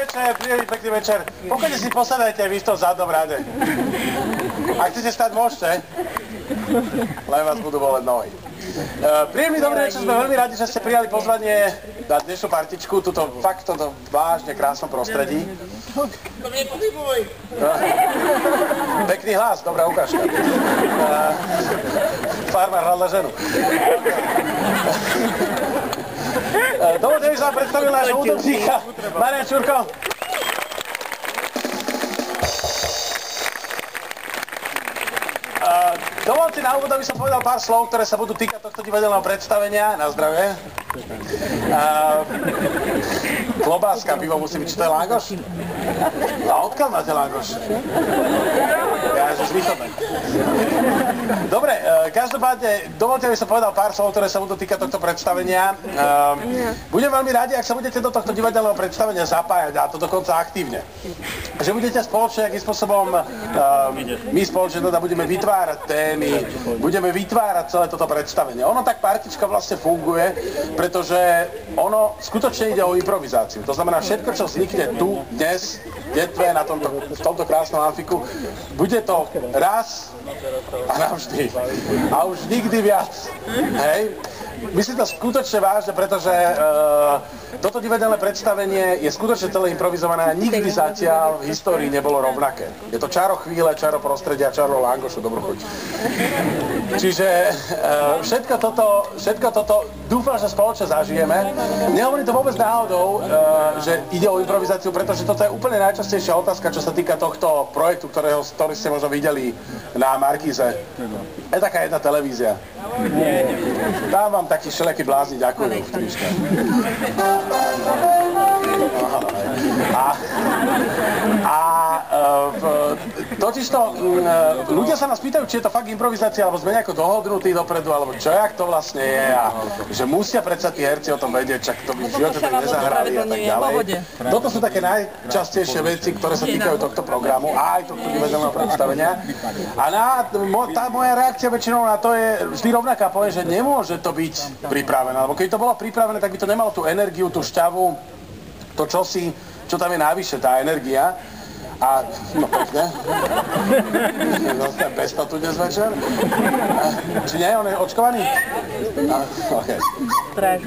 pekný večer. Pokojne si posadajte vy v tom zadnom rade. Ak chcete stať, môžete. Len vás budú boleť nohy. Príjemný dobrý večer, sme veľmi radi, že ste prijali pozvanie na dnešnú partičku, tuto fakt toto vážne krásnom prostredí. Pekný hlas, dobrá ukážka. Farmár hľadá ženu. Dovolte, že som vám predstavil nášho údobníka, Marián Čurko. Dovolte na úvod, aby som povedal pár slov, ktoré sa budú týkať tohto divadelného predstavenia. Na zdravie. Klobáska, pivo musí byť, či to je Langoš? A odkiaľ máte Langoš? Ja, že zvýchodné. Dobre, každopádne, dovolte, aby som povedal pár slov, ktoré sa budú týkať tohto predstavenia. Budem veľmi radi, ak sa budete do tohto divadelného predstavenia zapájať, a to dokonca aktívne. Že budete spoločne, akým spôsobom my spoločne teda budeme vytvárať témy, budeme vytvárať celé toto predstavenie. Ono tak partička vlastne funguje, pretože ono skutočne ide o improvizáciu. To znamená, všetko, čo vznikne tu, dnes, detve, v tomto krásnom amfiku, bude to raz a navždy. A už nikdy viac. Hej? Myslím to skutočne vážne, pretože toto divadelné predstavenie je skutočne celé improvizované a nikdy zatiaľ v histórii nebolo rovnaké. Je to čaro chvíle, čaro prostredia, čaro Langošu, dobrú chuť. Čiže všetko toto dúfam, že spoločne zažijeme. Nehovorím to vôbec náhodou, že ide o improvizáciu, pretože toto je úplne najčastejšia otázka, čo sa týka tohto projektu, ktorý ste možno videli na Markíze. Je taká jedna televízia. Dám vám takí všelijakí blázni, ďakujem. Totižto ľudia sa nás pýtajú, či je to fakt improvizácia, alebo sme nejako dohodnutí dopredu, alebo čo, jak to vlastne je, a že musia predsa tí herci o tom vedieť, čak to by v živote tak nezahrali a tak ďalej. Toto sú také najčastejšie veci, ktoré sa týkajú tohto programu a aj tohto divadelného predstavenia. A tá moja reakcia väčšinou na to je vždy rovnaká, povie, že nemôže to byť pripravené, lebo keď to bolo pripravené, tak by to nemalo tú energiu, tú šťavu, to čosi, čo tam je navyše, tá energia. A, no pekne. Zostane bez to tu dnes večer. Či nie, on je očkovaný? OK. Tak.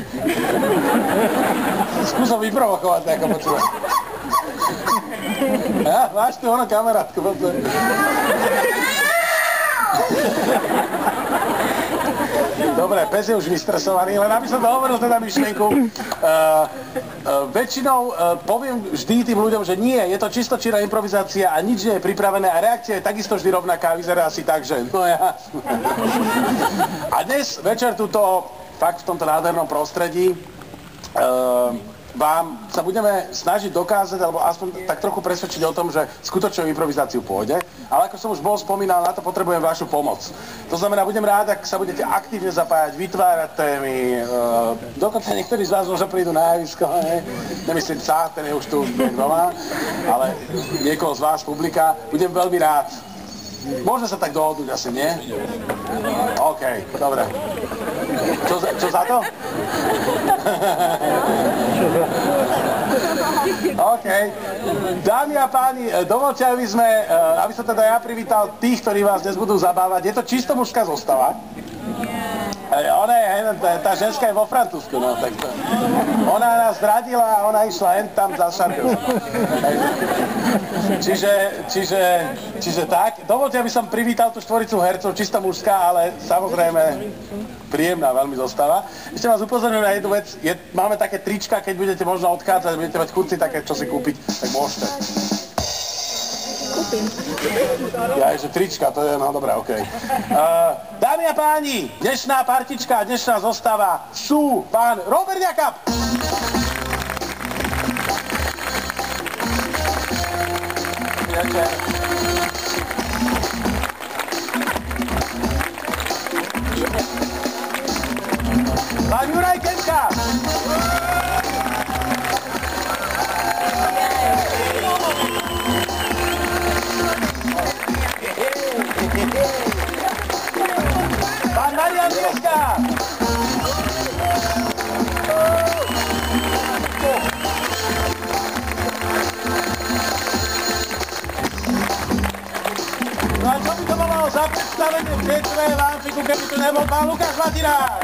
Skúsom vyprovokovať nejako počúvať. Ja, máš tu ono kamarátku, poďme. Dobre, pes je už vystresovaný, len aby som dohovoril teda myšlienku. Väčšinou poviem vždy tým ľuďom, že nie, je to čisto čirá improvizácia a nič nie je pripravené a reakcia je takisto vždy rovnaká, vyzerá asi tak, že no ja. A dnes večer tuto, fakt v tomto nádhernom prostredí, vám sa budeme snažiť dokázať, alebo aspoň tak trochu presvedčiť o tom, že skutočnú improvizáciu pôjde. Ale ako som už bol spomínal, na to potrebujem vašu pomoc. To znamená, budem rád, ak sa budete aktívne zapájať, vytvárať témy. Dokonca niektorí z vás možno prídu na javisko, nemyslím sa, ten je už tu doma, ale niekoho z vás, publika, budem veľmi rád. Môžeme sa tak dohodnúť, asi nie? OK, dobre. Čo za to? OK. Dámy a páni, dovoľte, aby som teda ja privítal tých, ktorí vás dnes budú zabávať. Je to čisto mužská zostava. Tá ženská je vo Francúzsku, no tak to. Ona nás zradila a ona išla hen tam za šarkou. Čiže tak. Dovoľte, aby som privítal tú štvoricu hercov, čisto mužská, ale samozrejme príjemná veľmi zostava. Ešte vás upozorňujem na jednu vec. Máme také trička, keď budete možno odchádzať, budete mať chuť si také, čo si kúpiť, tak môžete. Ja, že trička, to je, no dobré, okej. Dámy a páni, dnešná partička, dnešná zostava sú pán Robert Jakab. Pán Juraj Kečka. Pán Marián Čurko. za predstavenie Petve Vanfiku, keby tu nebol pán Lukáš Matirák.